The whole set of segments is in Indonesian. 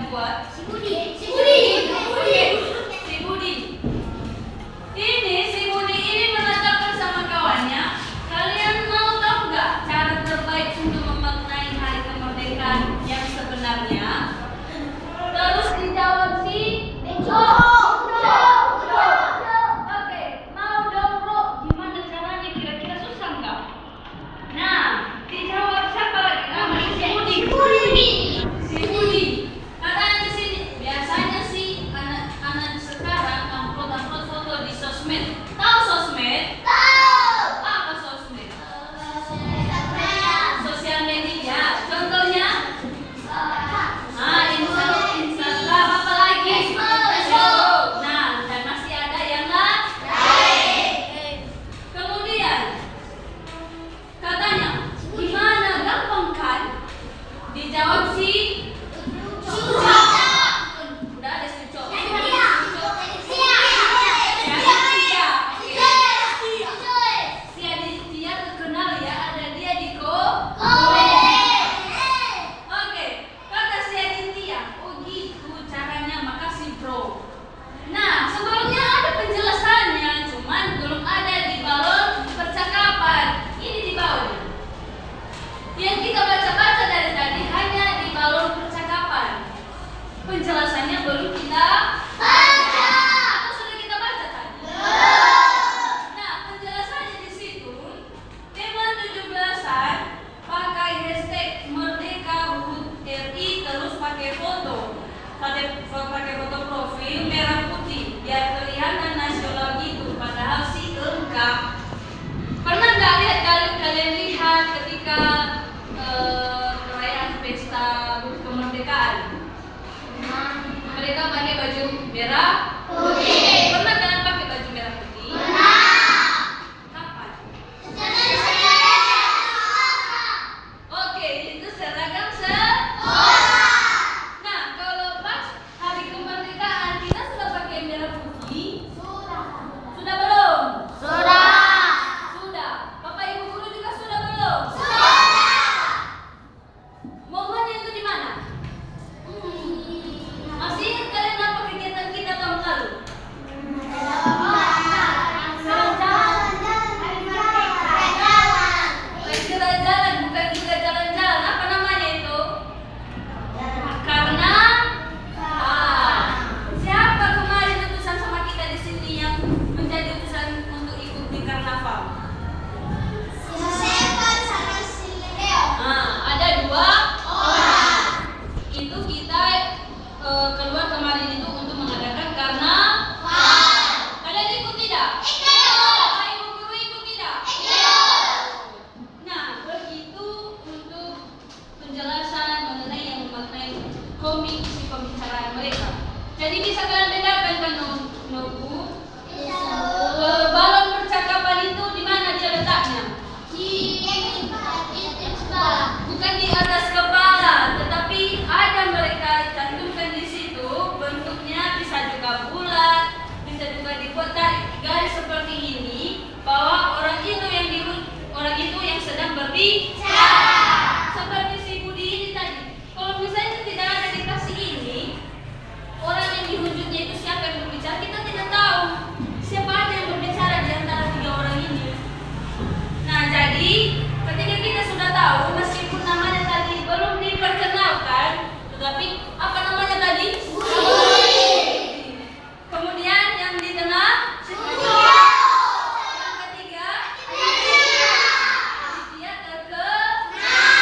buat? Si Budi. Oke, si Budi. Si Budi ini mengatakan sama kawannya, kalian mau tahu nggak cara terbaik untuk memaknai hari kemerdekaan yang sebenarnya? Terus dijawab si Bejo. Oke, mau dong bro, gimana caranya, kira-kira susah nggak? Nah, dijawab siapa lagi? Namanya si Budi. Si Budi. Katanya di sini, biasanya sih anak-anak sekarang upload foto di sosmed. Tahu sosmed? Apa sosmed? Sosial media. Contohnya? Instagram, apa lagi? Facebook. Nah, dan masih ada yang lain. Kemudian katanya, gimana, gampang kan? Dijawab si udah ada si Ucok. Si Aditya terkenal ya, ada dia di Oke, kata si Aditya, oh gitu caranya, makasih bro. Nah, sebelumnya ada penjelasannya, cuman belum ada di balon percakapan. Ini di bawahnya. Yang kita baca-baca dari tadi hanya di balon percakapan. Penjelasannya belum kita baca. Atau sudah kita baca tadi? Nah, penjelasannya di situ, teman 17-an pakai hashtag Merdeka HUT RI, terus pakai foto. Pakai foto profil merah putih biar kelihatan nasional gitu, padahal sih enggak. Pernah nggak kalian lihat ketika perayaan pesta kemerdekaan? Mereka pakai baju merah putih. Pernah kalian pakai baju merah putih? Kapan? Oke, itu seragam Nah, kalau pas hari kemerdekaan kita sudah pakai merah putih? Sudah belum? Sudah. Bapak Ibu guru juga sudah belum? Momennya itu di mana? Masih ingat kalian apa kegiatan kita tahun lalu? Jalan-jalan, bukan juga jalan-jalan. Apa namanya itu? Karena siapa kemarin utusan sama kita di sini yang menjadi utusan untuk ikut di karnaval? Ada 2 orang. Itu kita keluar kemarin itu untuk mengadakan karnaval. Kalian ikut tidak? Bapak Ibu guru ikut tidak? Nah, begitu untuk penjelasan mengenai yang memaknai komik si pembicaraan mereka. Jadi bisa kalian bedakan kan Nobu? Balon percakapan itu di mana dia letaknya? Bukan di atas kepala, tetapi ada mereka cantumkan di situ. Bentuknya bisa juga bulat, bisa juga dibuat garis seperti ini, bahwa orang itu yang sedang berbicara. Seperti si Budi ini tadi. Kalau misalnya tidak ada dikasih ini, orang yang dihujutnya itu siapa yang berbicara, kita tidak tahu siapa aja yang berbicara di antara 3 orang ini. Nah, jadi ketika kita sudah tahu, meskipun namanya tadi belum diperkenalkan, tetapi apa namanya tadi? Kemudian yang dikenal yang ketiga dia terkenal.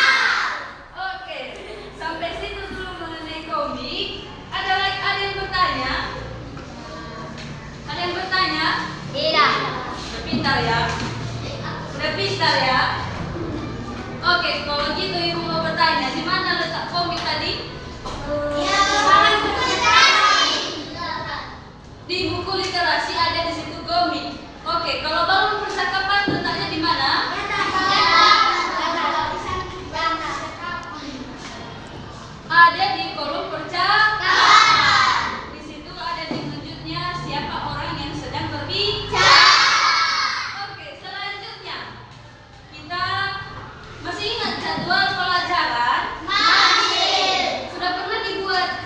Oke, sampai situ dulu mengenai komik. Ada yang bertanya? Ada yang bertanya? Udah pintar ya? Udah pintar ya? Oke, kalau gitu ibu mau bertanya, di mana letak komik tadi? Di buku literasi ada di situ komik. Oke, kalau balon percakapan letaknya di mana? Ada di kolom percakapan. Di situ ada di wujudnya siapa orang yang sedang berbicara. Oke, selanjutnya kita masih ingat jadwal pelajaran?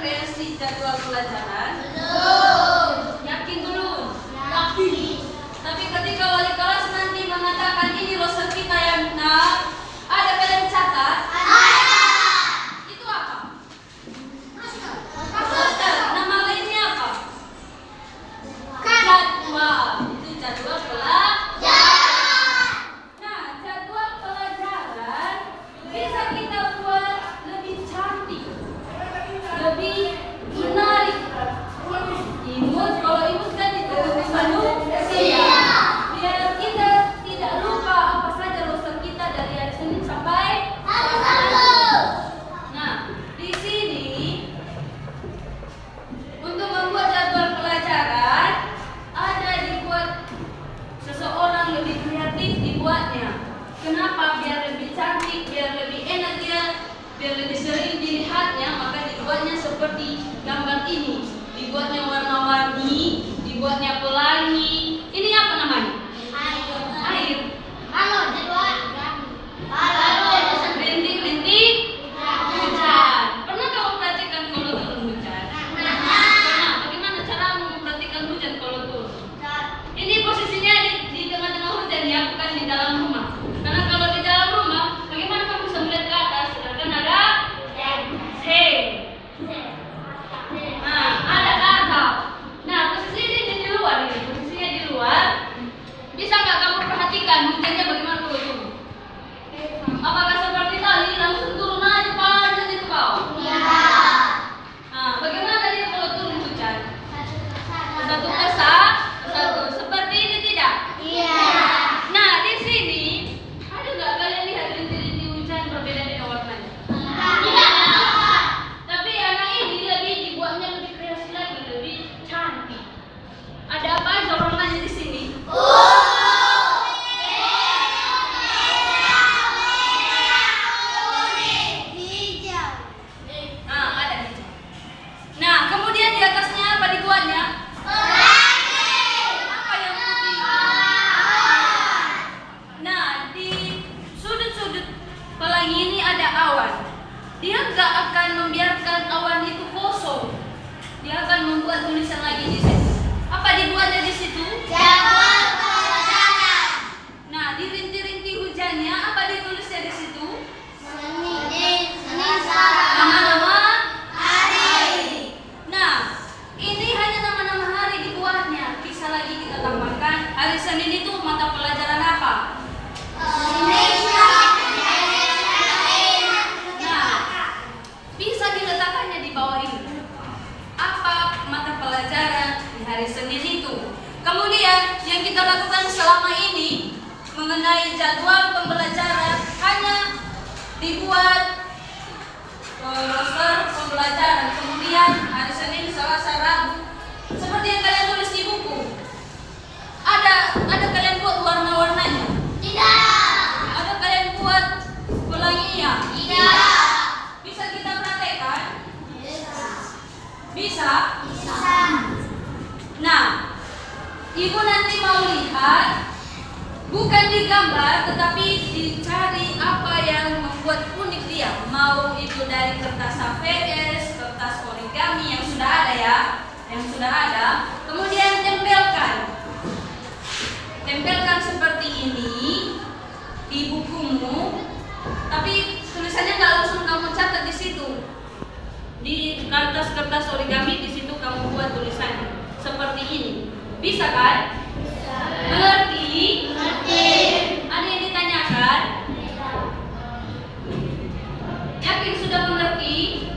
kreasi jadwal pelajaran? Belum. Yakin belum? Yakin. Tapi ketika wali kelas nanti mengatakan ini roster kita yang benar, ada kalian catat? Ada. Itu apa? Roster. Roster. Nama lainnya apa? Kan. Jadwal. Itu jadwal pelajaran. Nah, jadwal pelajaran bisa kita buat lebih cantik, lebih menarik. Imut, kalau imut kan itu manusia. Biar kita tidak lupa apa saja roster kita dari hari Senin sampai Sabtu. Nah, di sini untuk membuat jadwal pelajaran ada dibuat seseorang lebih kreatif dibuatnya. Kenapa? Biar lebih cantik, biar lebih enak dia, biar lebih sering dilihatnya, maka dibuatnya seperti gambar ini. Dibuatnya warna-warni, dibuatnya pelangi. Ini apa namanya? Air. Halo, jadwal. Halo. Rintik-rintik hujan. Pernah kamu perhatikan kalau turun hujan? Pernah. Bagaimana caramu memperhatikan hujan kalau turun? Ini posisinya di tengah-tengah hujan ya, bukan di dalam rumah. Karena kalau di dalam rumah, bagaimana kamu bisa melihat ke atas? Sedangkan ada C. Nah, ada atap. Nah, posisi ini di luar ini, posisinya di luar. Bisa nggak kamu perhatikan hujannya bagaimana kalau turun? Apakah seperti tadi langsung turun aja panjang di bawah? Nah, bagaimana dia kalau turun hujan? Satu persatu, seperti ini tidak? Nah, di sini ada nggak kalian lihat rintik-rintik hujan berbeda-beda warnanya? Tapi anak ini lebih dibuatnya lebih kreasi lagi, lebih cantik. Ada apa aja warnanya di sini? Nah, ada hijau. Nah, kemudian di atasnya apa dibuatnya? Apa yang putih? Nah, di sudut-sudut pelangi ini ada awan. Dia nggak akan membiarkan awan itu kosong. Dia akan membuat tulisan lagi di situ. Apa dibuatnya di situ? Nah, di rintik-rintik hujannya apa ditulisnya di situ? Nama-nama hari. Nah, ini hanya nama-nama hari dibuatnya. Bisa lagi kita tambahkan hari Senin itu mata pelajaran apa? Nah, bisa diletakkannya di bawah ini. Apa mata pelajaran di hari Senin itu? Kemudian yang kita lakukan selama ini mengenai jadwal pembelajaran hanya dibuat roster pembelajaran. Kemudian hari Senin, Selasa, Rabu seperti yang kalian tulis di buku. Ada kalian buat warna-warnanya? Ada kalian buat pelanginya? Bisa kita praktekkan? Bisa? Nah, ibu nanti mau lihat bukan digambar tetapi dicari apa yang membuat unik dia. Mau itu dari kertas HVS, kertas origami yang sudah ada ya, yang sudah ada. Kemudian tempelkan seperti ini di bukumu. Tapi tulisannya nggak langsung kamu catat di situ. Di kertas-kertas origami di situ kamu buat tulisannya seperti ini. Bisa kan? Mengerti? Ada yang ditanyakan? Yakin sudah mengerti?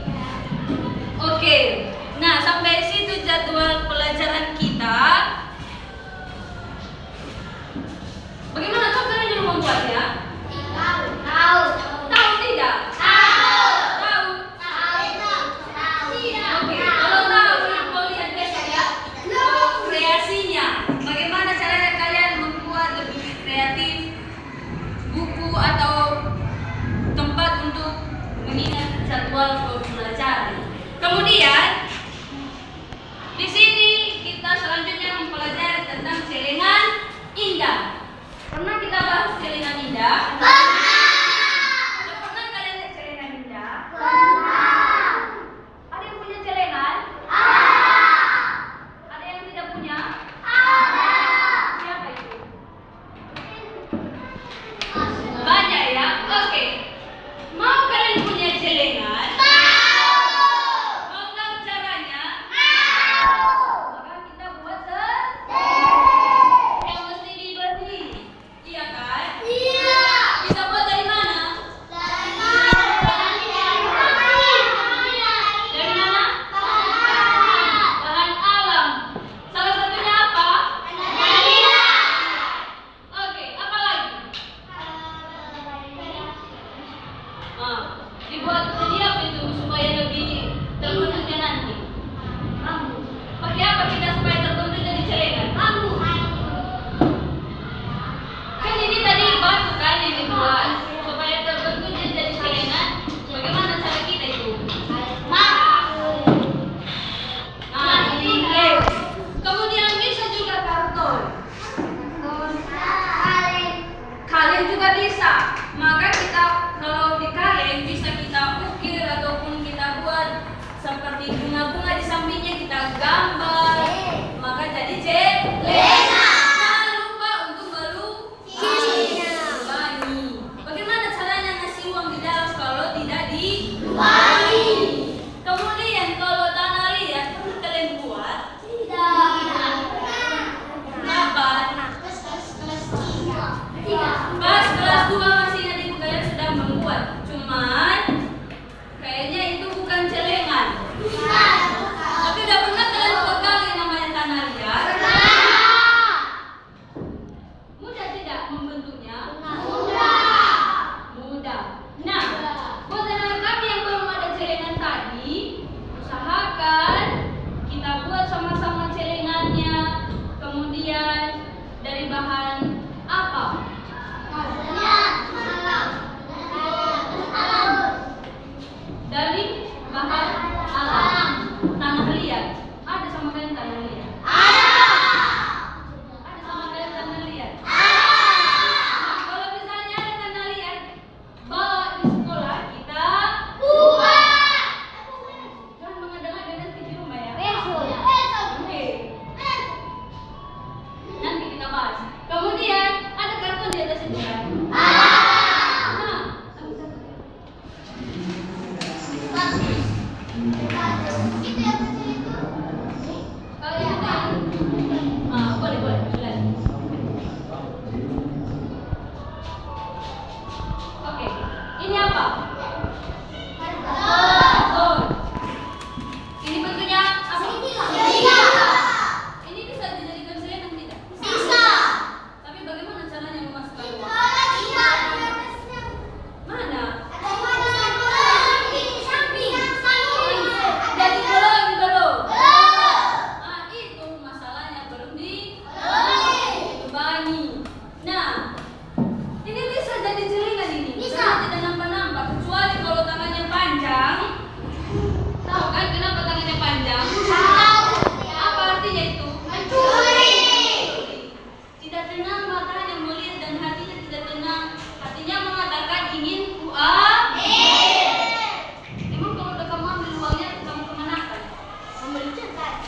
Oke. Nah, sampai situ jadwal pelajaran kita. Bagaimana kau kalian dulu membuatnya? Tahu tidak? Tahu. Oke, kalau tahu mau lihat besok ya. Kreasinya. Bagaimana caranya kalian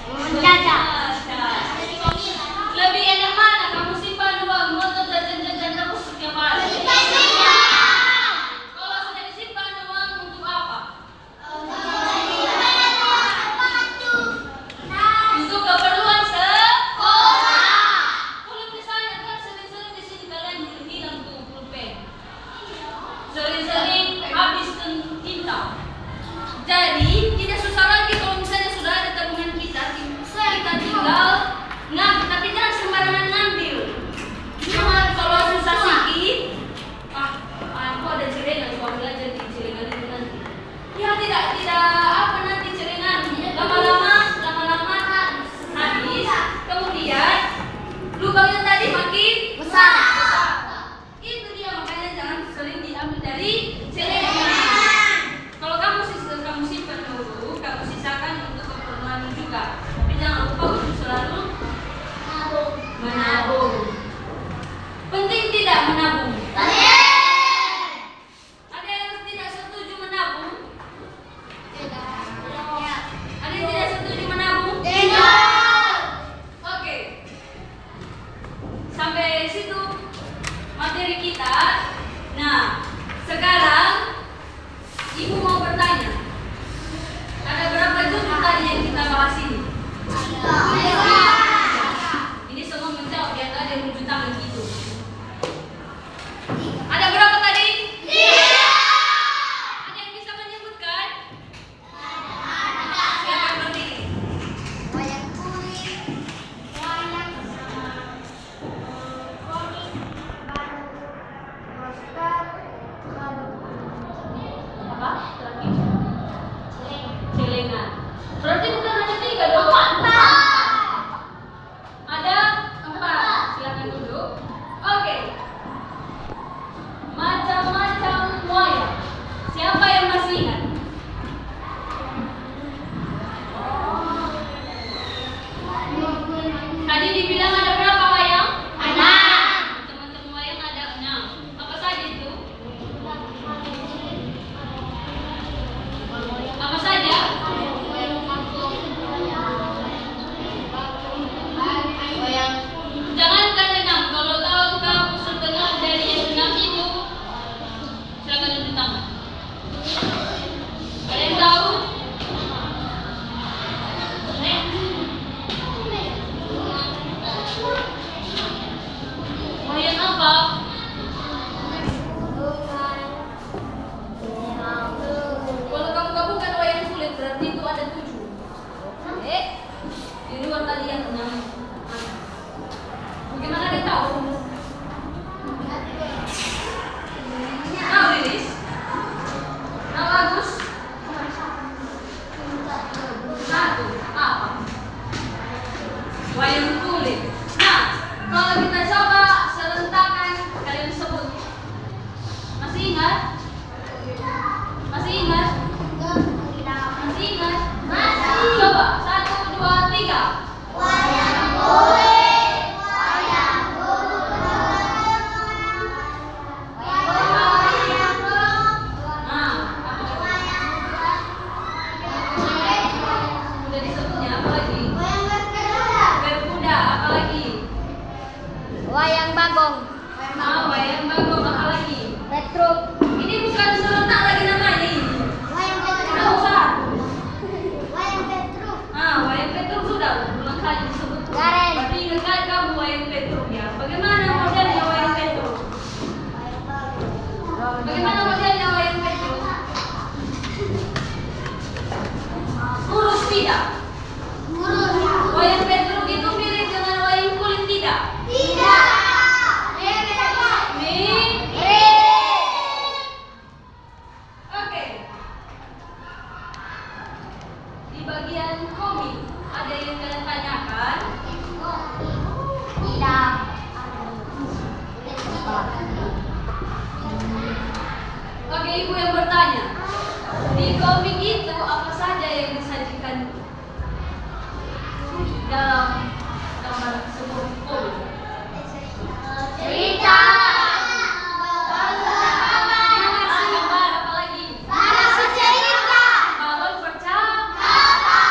Mencaca. Lebih enak mana kamu simpan uang untuk jajan-jajan terus setiap hari? Kalau sudah disimpan uang untuk apa? Untuk keperluan sekolah. Kalau misalnya kan sering-sering di sini kalian hilang tuh pulpen. Sering-sering habiskan tinta. Jadi tidak susah lagi kalau misalnya sudah ada tabungan kita tinggal ngambil, tapi jangan sembarangan ngambil. Cuma kalau susah sedikit, aku ada celengan, kalau belajar di celengan itu nanti. Ya tidak apa nanti celengan lama-lama habis, kemudian lubangnya tadi makin Besar. Itu dia, makanya jangan sering diambil dari celengan. Kalau kamu simpan dulu, kamu sisakan untuk keperluan juga. Tapi jangan lupa untuk selalu menabung. Penting tidak menabung? Ada yang tidak setuju menabung? Ada yang tidak setuju menabung? Oke. Sampai situ materi kita. Nah, sekarang Ibu mau bertanya. Ada berapa judul tadi yang kita bahas ini? Ini semua menjawab, biar ada yang menunjuk tangan gitu. Ada berapa tadi? Ada yang bisa menyebutkan? Siapa yang berdiri? Wayang kulit, wayang komik, poster, Apa? Celengan. Berarti bukan hanya 3 dong? Ada 4. Silakan duduk. Oke. Macam-macam wayang. Siapa yang masih ingat? Tadi dibilang ada berapa wayang? Macam-macam wayang ada 6. Apa saja itu? Apa saja? Jangankan 6, kalau tahu kamu setengah dari yang 6 itu, silakan tunjuk tangan. Ada yang tahu? Wayang apa? Kalau kamu gabungkan wayang kulit berarti itu ada 7. Di luar tadi yang 6. Bagaimana dia tahu? Tahu Lilis? Tahu Agus? Satu. Apa? Wayang kulit. Nah, kalau kita coba serentakan, kalian sebut. Masih ingat? Masih ingat? Masih ingat? Coba 1, 2, 3. Wayang kulit, Nah, udah disebutnya apa lagi? Berkuda, apa lagi? wayang bagong, Wayang bagong, apa lagi? petruk, Ini bukan serentak lagi namanya ini. wayang Tidak usah. wayang petruk, Wayang Petruk sudah berulang kali disebut. Garen. Tapi ingat kan kamu wayang Petruk ya? Bagaimana modelnya wayang Petruk? Bagaimana modelnya wayang Petruk? Lurus tidak? Wayang Petruk itu mirip dengan wayang kulit tidak? Oke. Di bagian komik ada yang kalian tanyakan? Oke, ibu yang bertanya. Di komik itu apa saja yang disajikan dalam gambar sebuah komik? Gambar apa lagi? Balon bercahaya.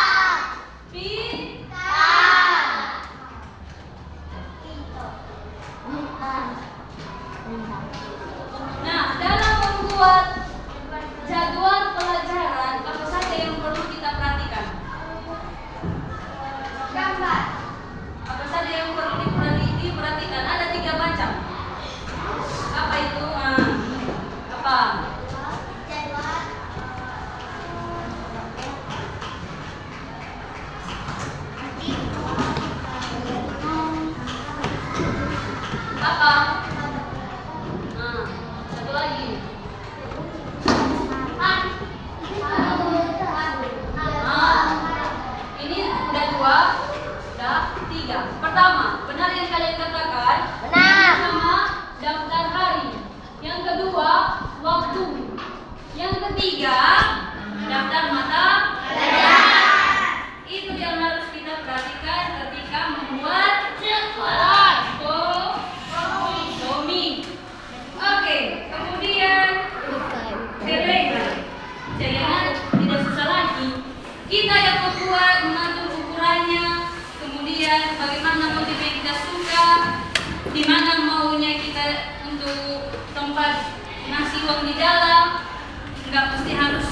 ketiga, daftar mata itu yang harus kita perhatikan ketika membuat komik. Oke, kemudian celengan tidak susah lagi. Kita yang membuat, mengatur ukurannya, kemudian bagaimana motif yang kita suka, di mana maunya kita untuk tempat ngasih uang di dalam, nggak mesti harus